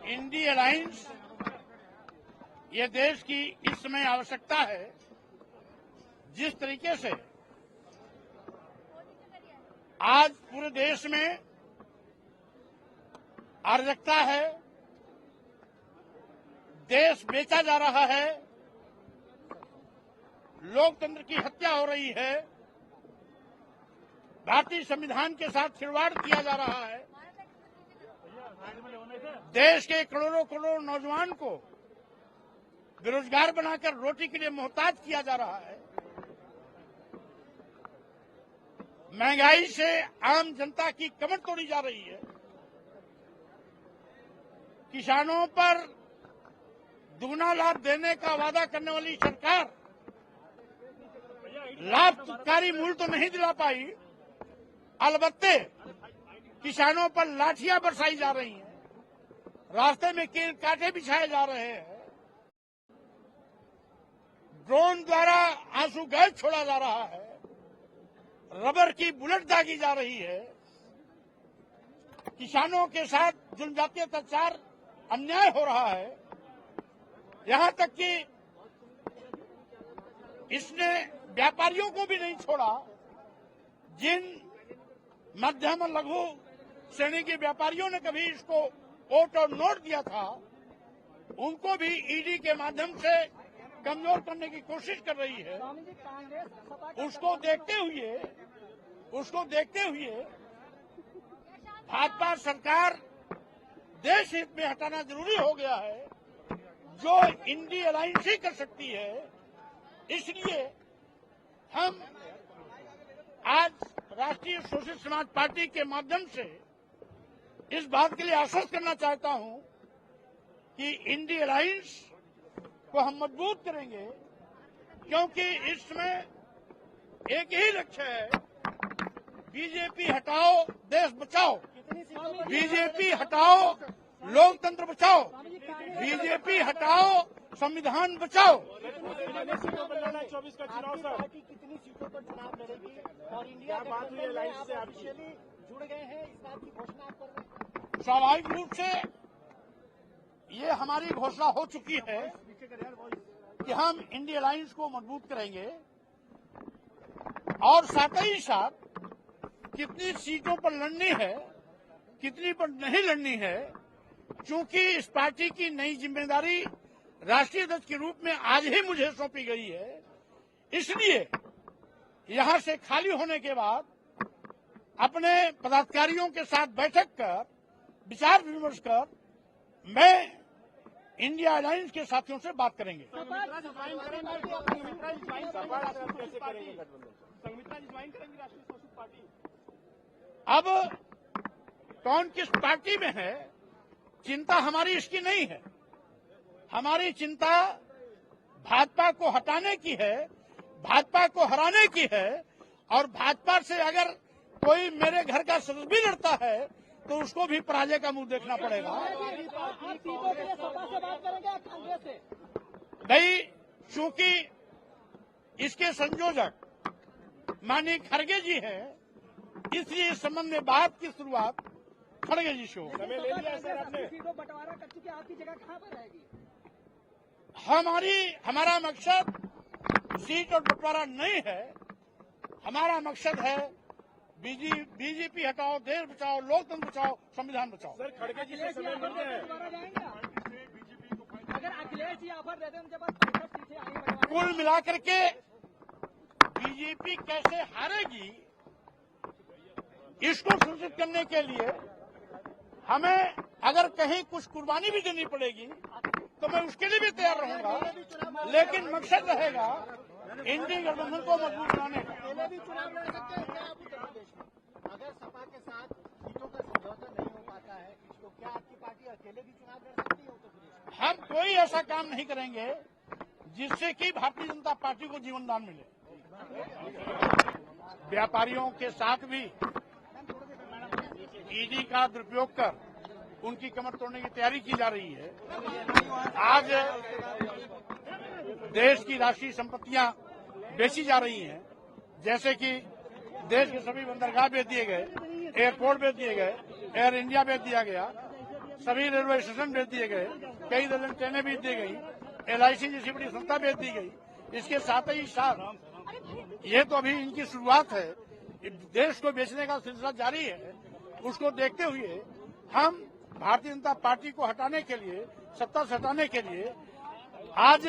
INDI alliance ये देश की इस समय आवश्यकता है। जिस तरीके से आज पूरे देश में अराजकता है, देश बेचा जा रहा है, लोकतंत्र की हत्या हो रही है, भारतीय संविधान के साथ खिलवाड़ किया जा रहा है, देश के करोड़ों करोड़ों नौजवान को बेरोजगार बनाकर रोटी के लिए मोहताज किया जा रहा है, महंगाई से आम जनता की कमर तोड़ी जा रही है, किसानों पर दुगना लाभ देने का वादा करने वाली सरकार लाभकारी मूल्य तो नहीं दिला पाई, अलबत्ते किसानों पर लाठियां बरसाई जा रही हैं, रास्ते में कील कांटे बिछाए जा रहे हैं, ड्रोन द्वारा आंसू गैस छोड़ा जा रहा है, रबर की बुलेट दागी जा रही है, किसानों के साथ जनजातीय अत्याचार अन्याय हो रहा है, यहां तक कि इसने व्यापारियों को भी नहीं छोड़ा। जिन मध्यम और लघु श्रेणी के व्यापारियों ने कभी इसको वोट और नोट दिया था, उनको भी ईडी के माध्यम से कमजोर करने की कोशिश कर रही है। उसको देखते हुए भाजपा सरकार देश हित में हटाना जरूरी हो गया है, जो इंडी अलायंस ही कर सकती है। इसलिए हम आज राष्ट्रीय सोशलिस्ट समाज पार्टी के माध्यम से इस बात के लिए आश्वस्त करना चाहता हूं कि इंडी अलायंस को हम मजबूत करेंगे, क्योंकि इसमें एक ही लक्ष्य है, बीजेपी हटाओ देश बचाओ, बीजेपी हटाओ लोकतंत्र बचाओ, बीजेपी हटाओ संविधान बचाओ। 24 का चुनाव सर, पार्टी कितनी सीटों पर चुनाव लड़ेगी और इंडिया गठबंधन में आप ऑफिशियली जुड़ गए हैं, इस बात की घोषणा आप कर रहे हैं? स्वाभाविक रूप से ये हमारी घोषणा हो चुकी है कि हम इंडी अलायंस को मजबूत करेंगे और साथ ही साथ कितनी सीटों पर लड़नी है, कितनी पर नहीं लड़नी है, क्योंकि इस पार्टी की नई जिम्मेदारी राष्ट्रीय अध्यक्ष के रूप में आज ही मुझे सौंपी गई है। इसलिए यहां से खाली होने के बाद अपने पदाधिकारियों के साथ बैठक कर विचार विमर्श कर मैं इंडिया अलायंस के साथियों से बात करेंगे। अब कौन किस पार्टी में है, चिंता हमारी इसकी नहीं है। हमारी चिंता भाजपा को हटाने की है, भाजपा को हराने की है, और भाजपा से अगर कोई मेरे घर का सदस्य भी लड़ता है तो उसको भी पराजय का मुंह देखना पड़ेगा। भाई, चूंकि इसके संयोजक माननीय खड़गे जी हैं, इसलिए इस संबंध में बात की शुरुआत खड़गे जी से हो। बंटवारा कर चुके, आपकी जगह कहाँ पर रहेगी? हमारा मकसद सीट और बंटवारा नहीं है। हमारा मकसद है बीजेपी हटाओ, देश बचाओ, लोकतंत्र बचाओ, संविधान बचाओ। सर, खड़गे जी से समय मिलते हैं, अगर अखिलेश जी ऑफर देते हैं उनके पास 65 सीटें आई, कुल मिलाकर के बीजेपी कैसे हारेगी, इसको सुनिश्चित करने के लिए हमें अगर कहीं कुछ कुर्बानी भी देनी पड़ेगी तो मैं उसके लिए भी तैयार रहूंगा, लेकिन मकसद रहेगा इंडी गठबंधन को मजबूत बनाने का। भी चुनाव लड़ सकते हैं क्या आप उत्तर प्रदेश में? अगर सपा के साथ सीटों का समझौता नहीं हो पाता है, तो क्या आपकी पार्टी अकेले भी चुनाव लड़ सकती है उत्तर प्रदेश में? हम कोई ऐसा काम नहीं करेंगे जिससे कि भारतीय जनता पार्टी को जीवनदान मिले। व्यापारियों के साथ भी ईडी का दुरुपयोग कर उनकी कमर तोड़ने की तैयारी की जा रही है। आज देश की राष्ट्रीय संपत्तियां बेची जा रही हैं, जैसे कि देश के सभी बंदरगाह बेच दिए गए, एयरपोर्ट बेच दिए गए, एयर इंडिया बेच दिया गया, सभी रेलवे स्टेशन बेच दिए गए, कई दर्जन ट्रेनें बेच दी गई, LIC जैसी बड़ी संस्था बेच दी गई। इसके साथ ही साथ ये तो अभी इनकी शुरुआत है, देश को बेचने का सिलसिला जारी है। उसको देखते हुए हम भारतीय जनता पार्टी को हटाने के लिए, सत्ता से हटाने के लिए आज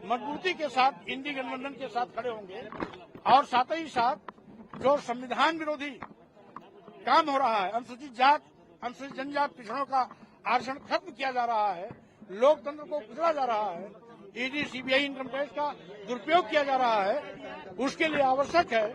मजबूती के साथ इंडी गठबंधन के साथ खड़े होंगे और साथ ही साथ जो संविधान विरोधी काम हो रहा है, अनुसूचित जात, अनुसूचित जनजात पिछड़ों का आरक्षण खत्म किया जा रहा है, लोकतंत्र को कुचला जा रहा है, ED CBI इनकम टैक्स का दुरुपयोग किया जा रहा है, उसके लिए आवश्यक है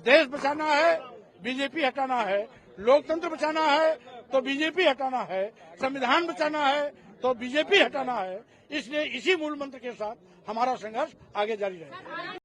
देश बचाना है, बीजेपी हटाना है, लोकतंत्र बचाना है तो बीजेपी हटाना है, संविधान बचाना है तो बीजेपी हटाना है। इसलिए इसी मूल मंत्र के साथ हमारा संघर्ष आगे जारी रहेगा।